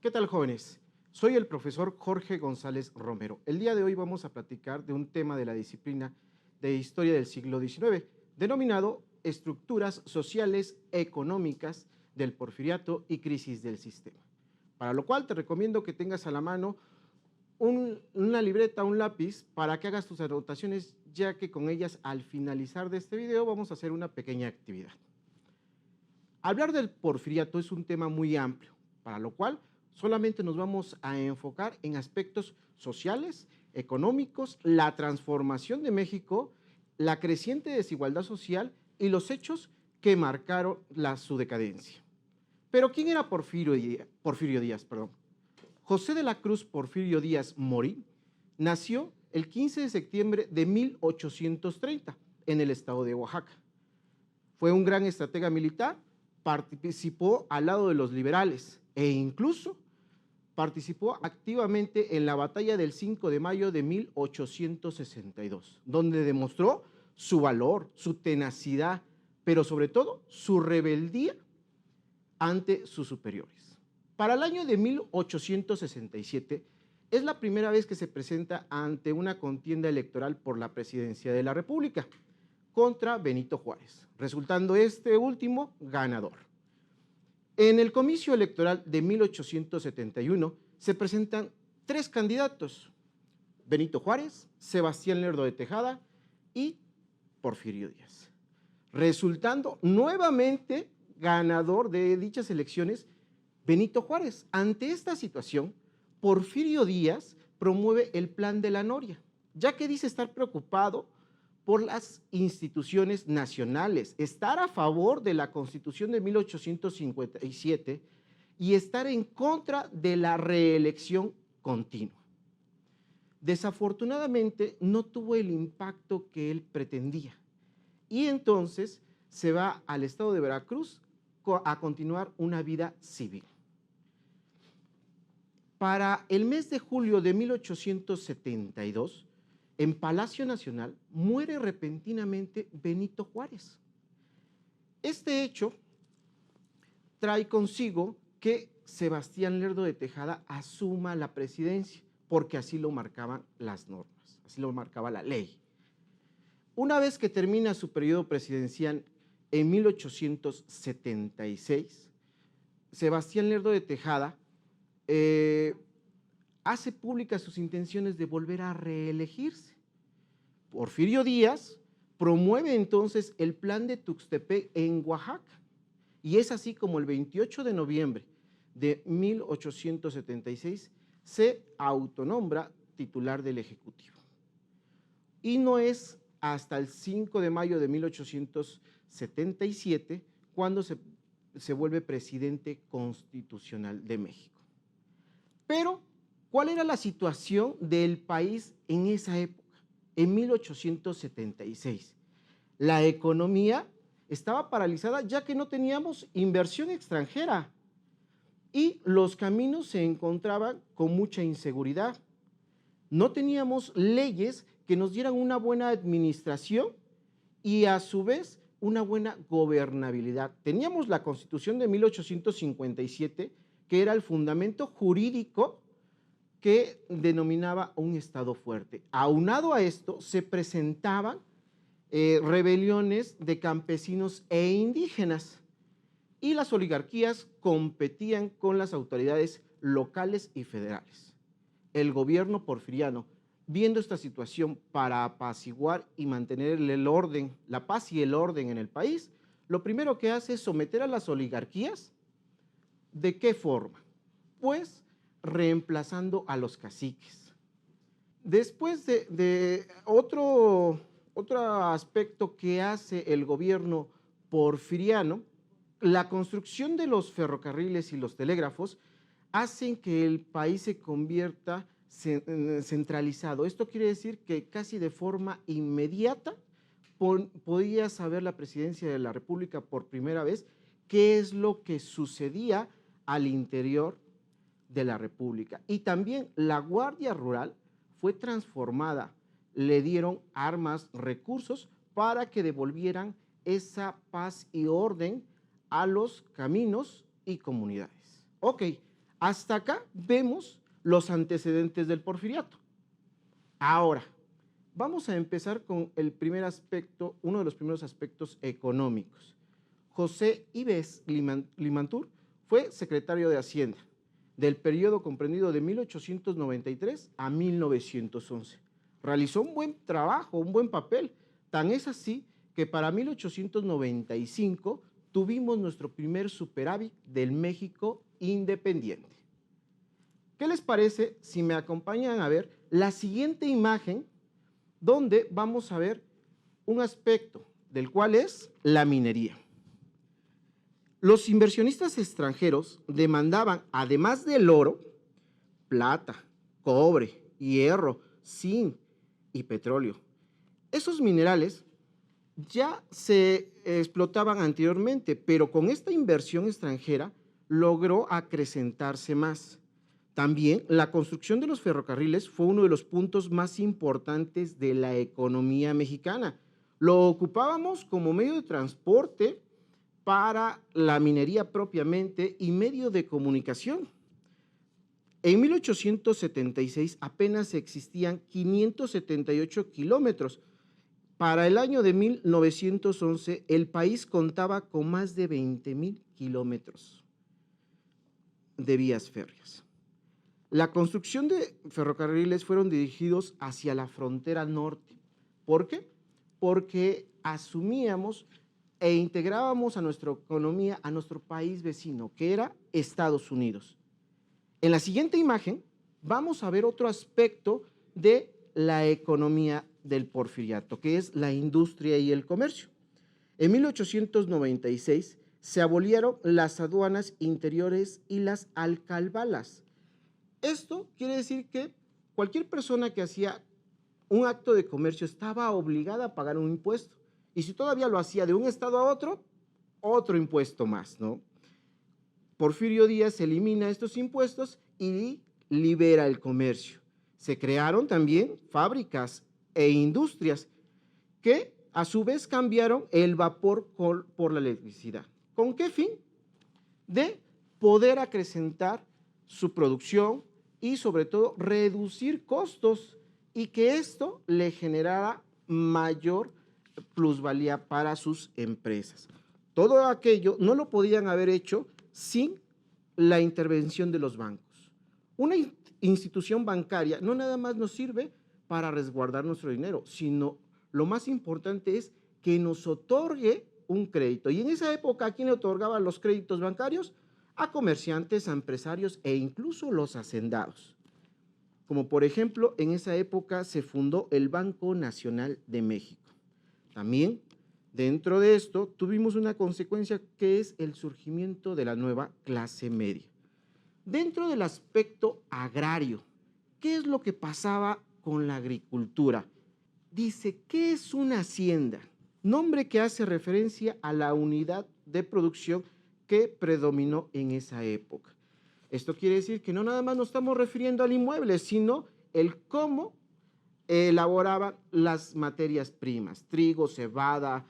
¿Qué tal, jóvenes? Soy el profesor Jorge González Romero. El día de hoy vamos a platicar de un tema de la disciplina de Historia del siglo XIX, denominado Estructuras sociales económicas del Porfiriato y crisis del sistema. Para lo cual te recomiendo que tengas a la mano una libreta, un lápiz, para que hagas tus anotaciones, ya que con ellas, al finalizar de este video, vamos a hacer una pequeña actividad. Hablar del Porfiriato es un tema muy amplio, para lo cual solamente nos vamos a enfocar en aspectos sociales, económicos, la transformación de México, la creciente desigualdad social y los hechos que marcaron su decadencia. Pero ¿quién era Porfirio Díaz? José de la Cruz Porfirio Díaz Morín nació el 15 de septiembre de 1830 en el estado de Oaxaca. Fue un gran estratega militar, participó al lado de los liberales e incluso participó activamente en la batalla del 5 de mayo de 1862, donde demostró su valor, su tenacidad, pero sobre todo su rebeldía ante sus superiores. Para el año de 1867 es la primera vez que se presenta ante una contienda electoral por la presidencia de la República contra Benito Juárez, resultando este último ganador. En el comicio electoral de 1871 se presentan tres candidatos: Benito Juárez, Sebastián Lerdo de Tejada y Porfirio Díaz, resultando nuevamente ganador de dichas elecciones Benito Juárez. Ante esta situación, Porfirio Díaz promueve el Plan de la Noria, ya que dice estar preocupado por las instituciones nacionales, estar a favor de la Constitución de 1857 y estar en contra de la reelección continua. Desafortunadamente, no tuvo el impacto que él pretendía y entonces se va al estado de Veracruz a continuar una vida civil. Para el mes de julio de 1872, en Palacio Nacional muere repentinamente Benito Juárez. Este hecho trae consigo que Sebastián Lerdo de Tejada asuma la presidencia, porque así lo marcaban las normas, así lo marcaba la ley. Una vez que termina su periodo presidencial en 1876, Sebastián Lerdo de Tejada hace públicas sus intenciones de volver a reelegirse. Porfirio Díaz promueve entonces el plan de Tuxtepec en Oaxaca, y es así como el 28 de noviembre de 1876 se autonombra titular del Ejecutivo. Y no es hasta el 5 de mayo de 1877 cuando se vuelve presidente constitucional de México. Pero, ¿cuál era la situación del país en esa época, en 1876? La economía estaba paralizada, ya que no teníamos inversión extranjera y los caminos se encontraban con mucha inseguridad. No teníamos leyes que nos dieran una buena administración y a su vez una buena gobernabilidad. Teníamos la Constitución de 1857, que era el fundamento jurídico que denominaba un Estado fuerte. Aunado a esto, se presentaban rebeliones de campesinos e indígenas, y las oligarquías competían con las autoridades locales y federales. El gobierno porfiriano, viendo esta situación para apaciguar y mantener el orden, la paz y el orden en el país, lo primero que hace es someter a las oligarquías. ¿De qué forma? Pues reemplazando a los caciques. Después de otro aspecto que hace el gobierno porfiriano, la construcción de los ferrocarriles y los telégrafos hacen que el país se convierta centralizado. Esto quiere decir que casi de forma inmediata podía saber la presidencia de la República por primera vez qué es lo que sucedía al interior de la República. Y también la Guardia Rural fue transformada, le dieron armas, recursos para que devolvieran esa paz y orden a los caminos y comunidades. Ok, Hasta acá vemos los antecedentes del porfiriato. Ahora, vamos a empezar con el primer aspecto, uno de los primeros aspectos económicos. José Ives Limantur fue secretario de Hacienda del periodo comprendido de 1893 a 1911. Realizó un buen trabajo, un buen papel. Tan es así que para 1895 tuvimos nuestro primer superávit del México independiente. ¿Qué les parece si me acompañan a ver la siguiente imagen donde vamos a ver un aspecto del cual es la minería? Los inversionistas extranjeros demandaban, además del oro, plata, cobre, hierro, zinc y petróleo. Esos minerales ya se explotaban anteriormente, pero con esta inversión extranjera logró acrecentarse más. También la construcción de los ferrocarriles fue uno de los puntos más importantes de la economía mexicana. Lo ocupábamos como medio de transporte para la minería propiamente y medio de comunicación. En 1876 apenas existían 578 kilómetros. Para el año de 1911 el país contaba con más de 20,000 kilómetros de vías férreas. La construcción de ferrocarriles fueron dirigidos hacia la frontera norte. ¿Por qué? Porque asumíamos e integrábamos a nuestra economía a nuestro país vecino, que era Estados Unidos. En la siguiente imagen vamos a ver otro aspecto de la economía del porfiriato, que es la industria y el comercio. En 1896 se abolieron las aduanas interiores y las alcalbalas. Esto quiere decir que cualquier persona que hacía un acto de comercio estaba obligada a pagar un impuesto. Y si todavía lo hacía de un estado a otro impuesto más, ¿no? Porfirio Díaz elimina estos impuestos y libera el comercio. Se crearon también fábricas e industrias que a su vez cambiaron el vapor por la electricidad. ¿Con qué fin? De poder acrecentar su producción y sobre todo reducir costos y que esto le generara mayor plusvalía para sus empresas. Todo aquello no lo podían haber hecho sin la intervención de los bancos. Una institución bancaria no nada más nos sirve para resguardar nuestro dinero, sino lo más importante es que nos otorgue un crédito. Y en esa época, ¿a quién le otorgaban los créditos bancarios? A comerciantes, a empresarios e incluso los hacendados. Como por ejemplo, en esa época se fundó el Banco Nacional de México. También, dentro de esto, tuvimos una consecuencia que es el surgimiento de la nueva clase media. Dentro del aspecto agrario, ¿qué es lo que pasaba con la agricultura? Dice, ¿qué es una hacienda? Nombre que hace referencia a la unidad de producción que predominó en esa época. Esto quiere decir que no nada más nos estamos refiriendo al inmueble, sino el cómo elaboraban las materias primas, trigo, cebada,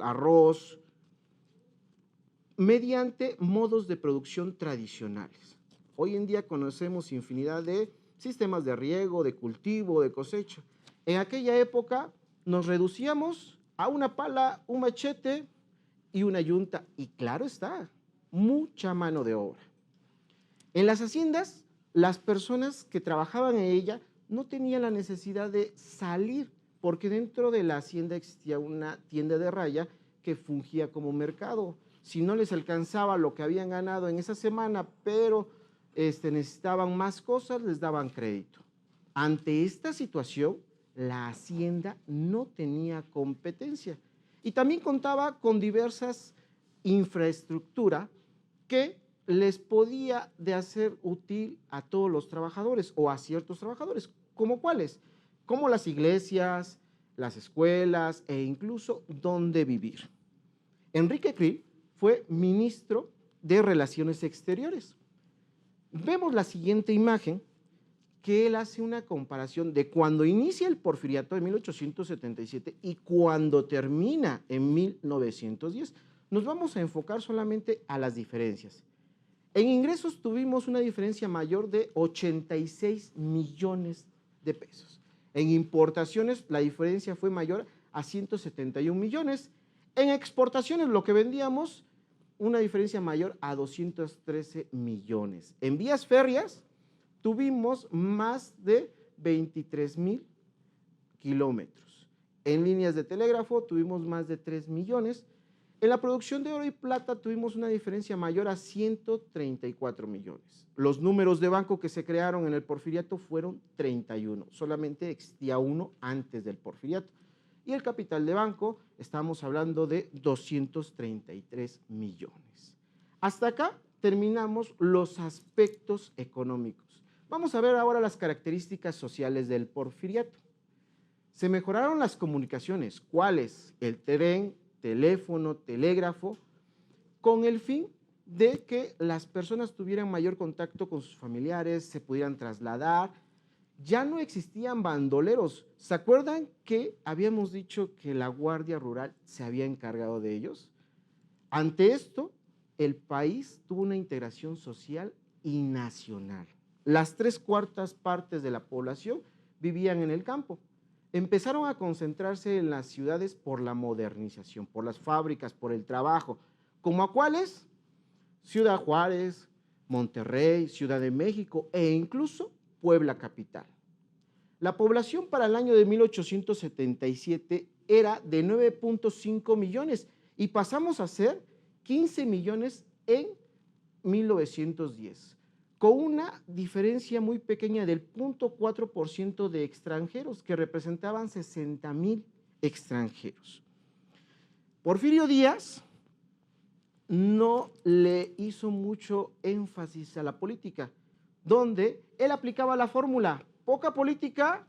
arroz, mediante modos de producción tradicionales. Hoy en día conocemos infinidad de sistemas de riego, de cultivo, de cosecha. En aquella época nos reducíamos a una pala, un machete y una yunta, y claro está, mucha mano de obra. En las haciendas, las personas que trabajaban en ella no tenían la necesidad de salir, porque dentro de la hacienda existía una tienda de raya que fungía como mercado. Si no les alcanzaba lo que habían ganado en esa semana, pero necesitaban más cosas, les daban crédito. Ante esta situación, la hacienda no tenía competencia y también contaba con diversas infraestructuras que les podía de hacer útil a todos los trabajadores o a ciertos trabajadores, ¿como cuáles? Como las iglesias, las escuelas e incluso dónde vivir. Enrique Krill fue ministro de Relaciones Exteriores. Vemos la siguiente imagen que él hace una comparación de cuando inicia el porfiriato en 1877 y cuando termina en 1910. Nos vamos a enfocar solamente a las diferencias. En ingresos tuvimos una diferencia mayor de 86 millones de pesos. En importaciones la diferencia fue mayor a 171 millones. En exportaciones lo que vendíamos, una diferencia mayor a 213 millones. En vías férreas tuvimos más de 23,000 kilómetros. En líneas de telégrafo tuvimos más de 3 millones. En la producción de oro y plata tuvimos una diferencia mayor a 134 millones. Los números de banco que se crearon en el porfiriato fueron 31, solamente existía uno antes del porfiriato. Y el capital de banco, estamos hablando de 233 millones. Hasta acá terminamos los aspectos económicos. Vamos a ver ahora las características sociales del porfiriato. Se mejoraron las comunicaciones, ¿cuáles? El tren, teléfono, telégrafo, con el fin de que las personas tuvieran mayor contacto con sus familiares, se pudieran trasladar. Ya no existían bandoleros. ¿Se acuerdan que habíamos dicho que la Guardia Rural se había encargado de ellos? Ante esto, el país tuvo una integración social y nacional. Las 3/4 partes de la población vivían en el campo. Empezaron a concentrarse en las ciudades por la modernización, por las fábricas, por el trabajo. ¿Como a cuáles? Ciudad Juárez, Monterrey, Ciudad de México e incluso Puebla capital. La población para el año de 1877 era de 9.5 millones y pasamos a ser 15 millones en 1910, con una diferencia muy pequeña del 0.4% de extranjeros, que representaban 60,000 extranjeros. Porfirio Díaz no le hizo mucho énfasis a la política, donde él aplicaba la fórmula: poca política,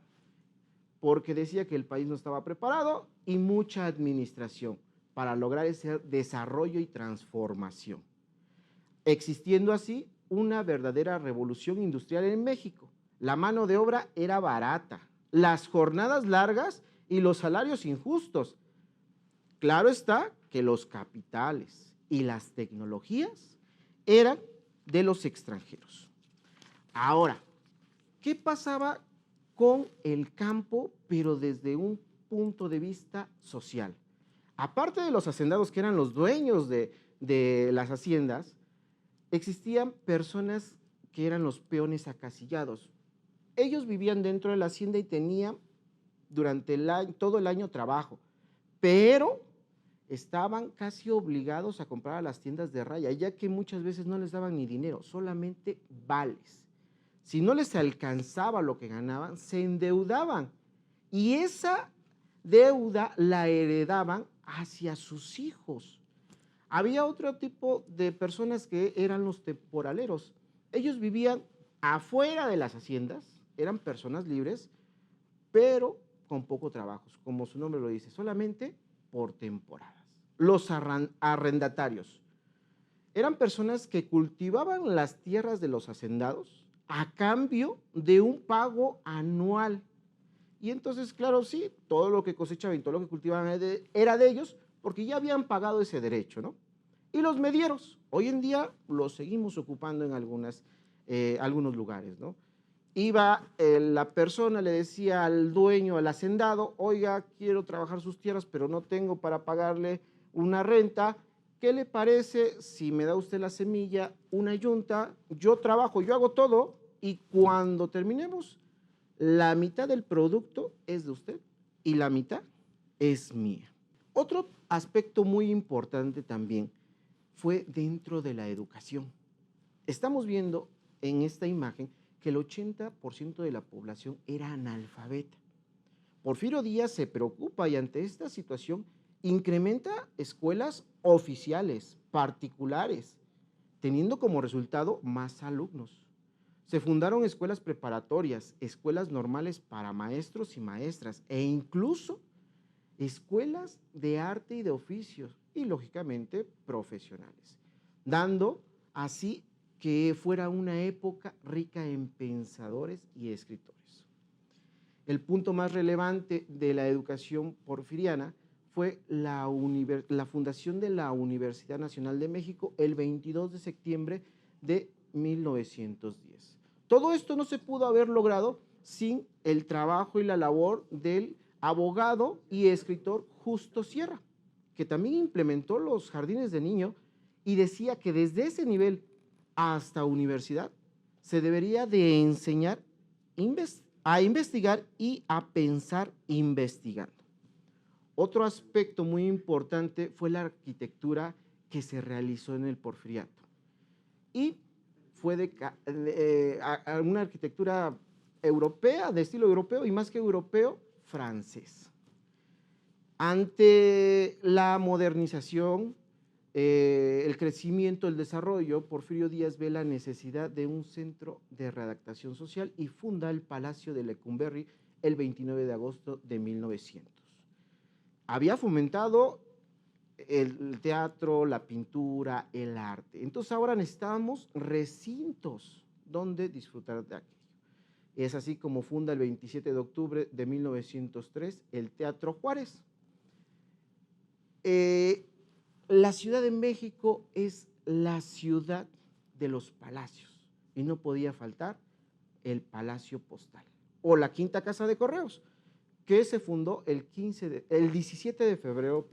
porque decía que el país no estaba preparado, y mucha administración para lograr ese desarrollo y transformación, existiendo así una verdadera revolución industrial en México. La mano de obra era barata, las jornadas largas y los salarios injustos. Claro está que los capitales y las tecnologías eran de los extranjeros. Ahora, ¿qué pasaba con el campo, pero desde un punto de vista social? Aparte de los hacendados, que eran los dueños de las haciendas, existían personas que eran los peones acasillados. Ellos vivían dentro de la hacienda y tenían durante todo el año trabajo, pero estaban casi obligados a comprar a las tiendas de raya, ya que muchas veces no les daban ni dinero, solamente vales. Si no les alcanzaba lo que ganaban, se endeudaban y esa deuda la heredaban hacia sus hijos. Había otro tipo de personas que eran los temporaleros. Ellos vivían afuera de las haciendas, eran personas libres, pero con poco trabajo, como su nombre lo dice, solamente por temporadas. Los arrendatarios eran personas que cultivaban las tierras de los hacendados a cambio de un pago anual. Y entonces, claro, sí, todo lo que cosechaban y todo lo que cultivaban era de ellos, porque ya habían pagado ese derecho, ¿no? Y los medieros, hoy en día los seguimos ocupando en algunos lugares, ¿no? Iba la persona, le decía al dueño, al hacendado: oiga, quiero trabajar sus tierras, pero no tengo para pagarle una renta. ¿Qué le parece si me da usted la semilla, una yunta? Yo trabajo, yo hago todo, y cuando terminemos, la mitad del producto es de usted y la mitad es mía. Otro aspecto muy importante también fue dentro de la educación. Estamos viendo en esta imagen que el 80% de la población era analfabeta. Porfirio Díaz se preocupa y ante esta situación incrementa escuelas oficiales, particulares, teniendo como resultado más alumnos. Se fundaron escuelas preparatorias, escuelas normales para maestros y maestras e incluso escuelas de arte y de oficios y, lógicamente, profesionales, dando así que fuera una época rica en pensadores y escritores. El punto más relevante de la educación porfiriana fue la fundación de la Universidad Nacional de México el 22 de septiembre de 1910. Todo esto no se pudo haber logrado sin el trabajo y la labor del abogado y escritor Justo Sierra, que también implementó los jardines de niño y decía que desde ese nivel hasta universidad se debería de enseñar a investigar y a pensar investigando. Otro aspecto muy importante fue la arquitectura que se realizó en el Porfiriato y fue una arquitectura europea, de estilo europeo y más que europeo, francés. Ante la modernización, el crecimiento, el desarrollo, Porfirio Díaz ve la necesidad de un centro de redactación social y funda el Palacio de Lecumberri el 29 de agosto de 1900. Había fomentado el teatro, la pintura, el arte. Entonces ahora necesitábamos recintos donde disfrutar de aquello. Es así como funda el 27 de octubre de 1903 el Teatro Juárez. La Ciudad de México es la ciudad de los palacios y no podía faltar el Palacio Postal o la Quinta Casa de Correos, que se fundó el 17 de febrero,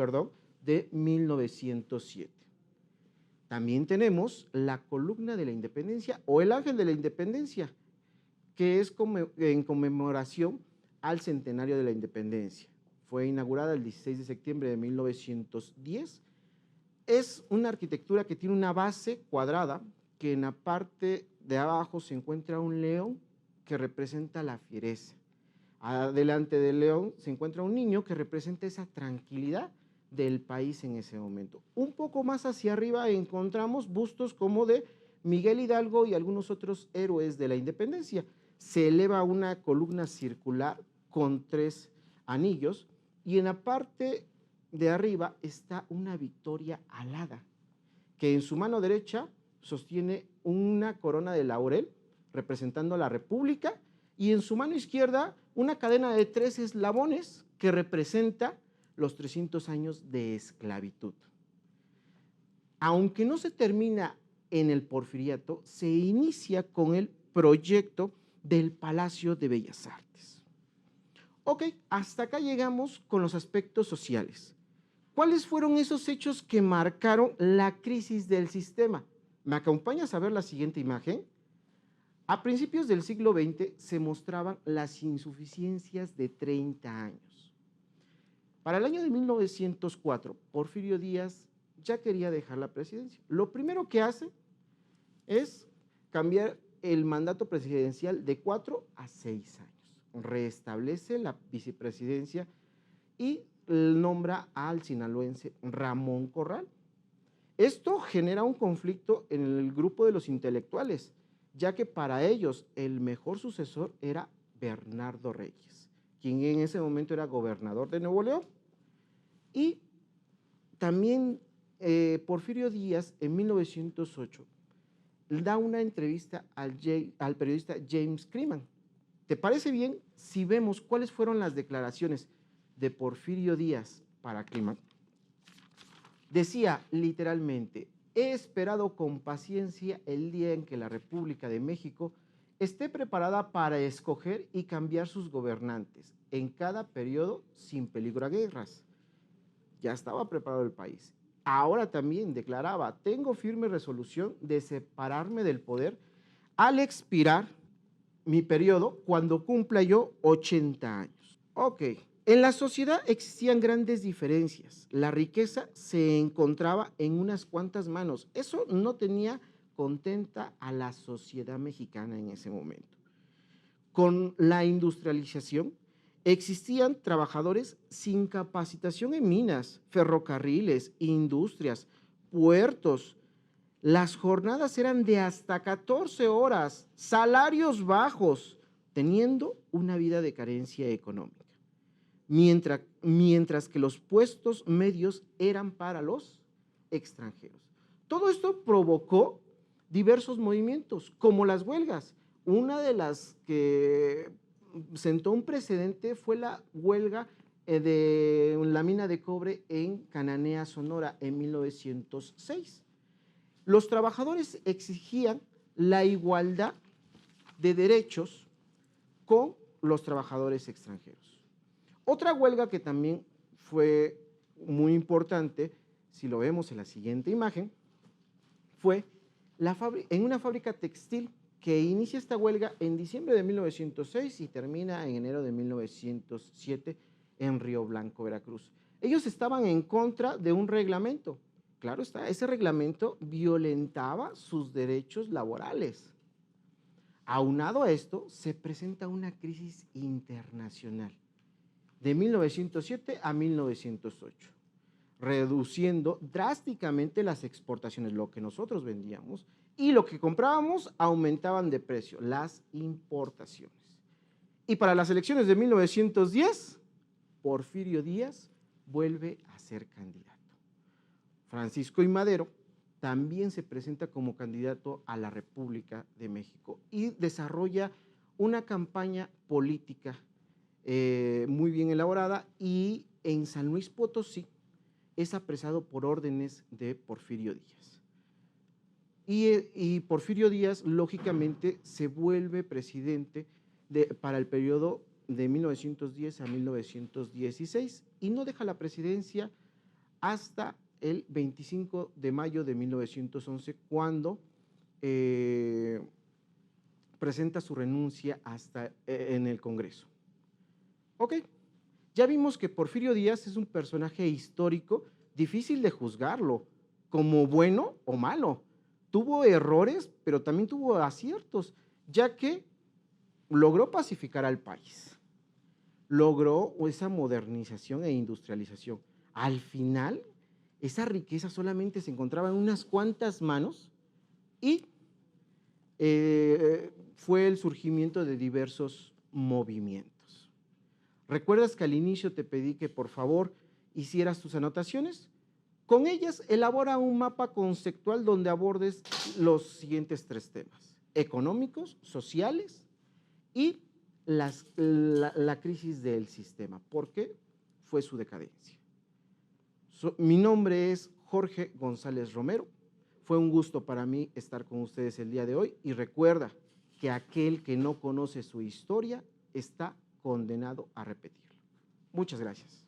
de 1907. También tenemos la Columna de la Independencia o el Ángel de la Independencia, que es en conmemoración al centenario de la Independencia. Fue inaugurada el 16 de septiembre de 1910. Es una arquitectura que tiene una base cuadrada, que en la parte de abajo se encuentra un león que representa la fiereza. Adelante del león se encuentra un niño que representa esa tranquilidad del país en ese momento. Un poco más hacia arriba encontramos bustos como de Miguel Hidalgo y algunos otros héroes de la independencia. Se eleva una columna circular con 3 anillos y en la parte de arriba está una victoria alada, que en su mano derecha sostiene una corona de laurel representando la República y en su mano izquierda una cadena de 3 eslabones que representa los 300 años de esclavitud. Aunque no se termina en el Porfiriato, se inicia con el proyecto del Palacio de Bellas Artes. Ok, hasta acá llegamos con los aspectos sociales. ¿Cuáles fueron esos hechos que marcaron la crisis del sistema? ¿Me acompañas a ver la siguiente imagen? A principios del siglo XX se mostraban las insuficiencias de 30 años. Para el año de 1904, Porfirio Díaz ya quería dejar la presidencia. Lo primero que hace es cambiar el mandato presidencial de 4 a 6 años. Restablece la vicepresidencia y nombra al sinaloense Ramón Corral. Esto genera un conflicto en el grupo de los intelectuales, ya que para ellos el mejor sucesor era Bernardo Reyes, quien en ese momento era gobernador de Nuevo León. Y también Porfirio Díaz en 1908 da una entrevista al periodista James Freeman. ¿Te parece bien si vemos cuáles fueron las declaraciones de Porfirio Díaz para Freeman? Decía literalmente: he esperado con paciencia el día en que la República de México esté preparada para escoger y cambiar sus gobernantes en cada periodo sin peligro a guerras. Ya estaba preparado el país. Ahora también declaraba: tengo firme resolución de separarme del poder al expirar mi periodo cuando cumpla yo 80 años. Ok. En la sociedad existían grandes diferencias. La riqueza se encontraba en unas cuantas manos. Eso no tenía contenta a la sociedad mexicana en ese momento. Con la industrialización existían trabajadores sin capacitación en minas, ferrocarriles, industrias, puertos. Las jornadas eran de hasta 14 horas, salarios bajos, teniendo una vida de carencia económica. Mientras que los puestos medios eran para los extranjeros. Todo esto provocó diversos movimientos, como las huelgas. Una de las que sentó un precedente fue la huelga de la mina de cobre en Cananea, Sonora, en 1906. Los trabajadores exigían la igualdad de derechos con los trabajadores extranjeros. Otra huelga que también fue muy importante, si lo vemos en la siguiente imagen, fue en una fábrica textil que inicia esta huelga en diciembre de 1906 y termina en enero de 1907 en Río Blanco, Veracruz. Ellos estaban en contra de un reglamento. Claro está, ese reglamento violentaba sus derechos laborales. Aunado a esto, se presenta una crisis internacional de 1907 a 1908, reduciendo drásticamente las exportaciones, lo que nosotros vendíamos, y lo que comprábamos aumentaban de precio, las importaciones. Y para las elecciones de 1910, Porfirio Díaz vuelve a ser candidato. Francisco I. Madero también se presenta como candidato a la República de México y desarrolla una campaña política muy bien elaborada, y en San Luis Potosí es apresado por órdenes de Porfirio Díaz. Y Porfirio Díaz, lógicamente, se vuelve presidente para el periodo de 1910 a 1916 y no deja la presidencia hasta el 25 de mayo de 1911, cuando presenta su renuncia en el Congreso. Ok, ya vimos que Porfirio Díaz es un personaje histórico difícil de juzgarlo como bueno o malo. Tuvo errores, pero también tuvo aciertos, ya que logró pacificar al país, logró esa modernización e industrialización. Al final, esa riqueza solamente se encontraba en unas cuantas manos y fue el surgimiento de diversos movimientos. ¿Recuerdas que al inicio te pedí que por favor hicieras tus anotaciones? Con ellas elabora un mapa conceptual donde abordes los siguientes 3 temas: económicos, sociales y la crisis del sistema, porque fue su decadencia. Mi nombre es Jorge González Romero. Fue un gusto para mí estar con ustedes el día de hoy, y recuerda que aquel que no conoce su historia está condenado a repetirlo. Muchas gracias.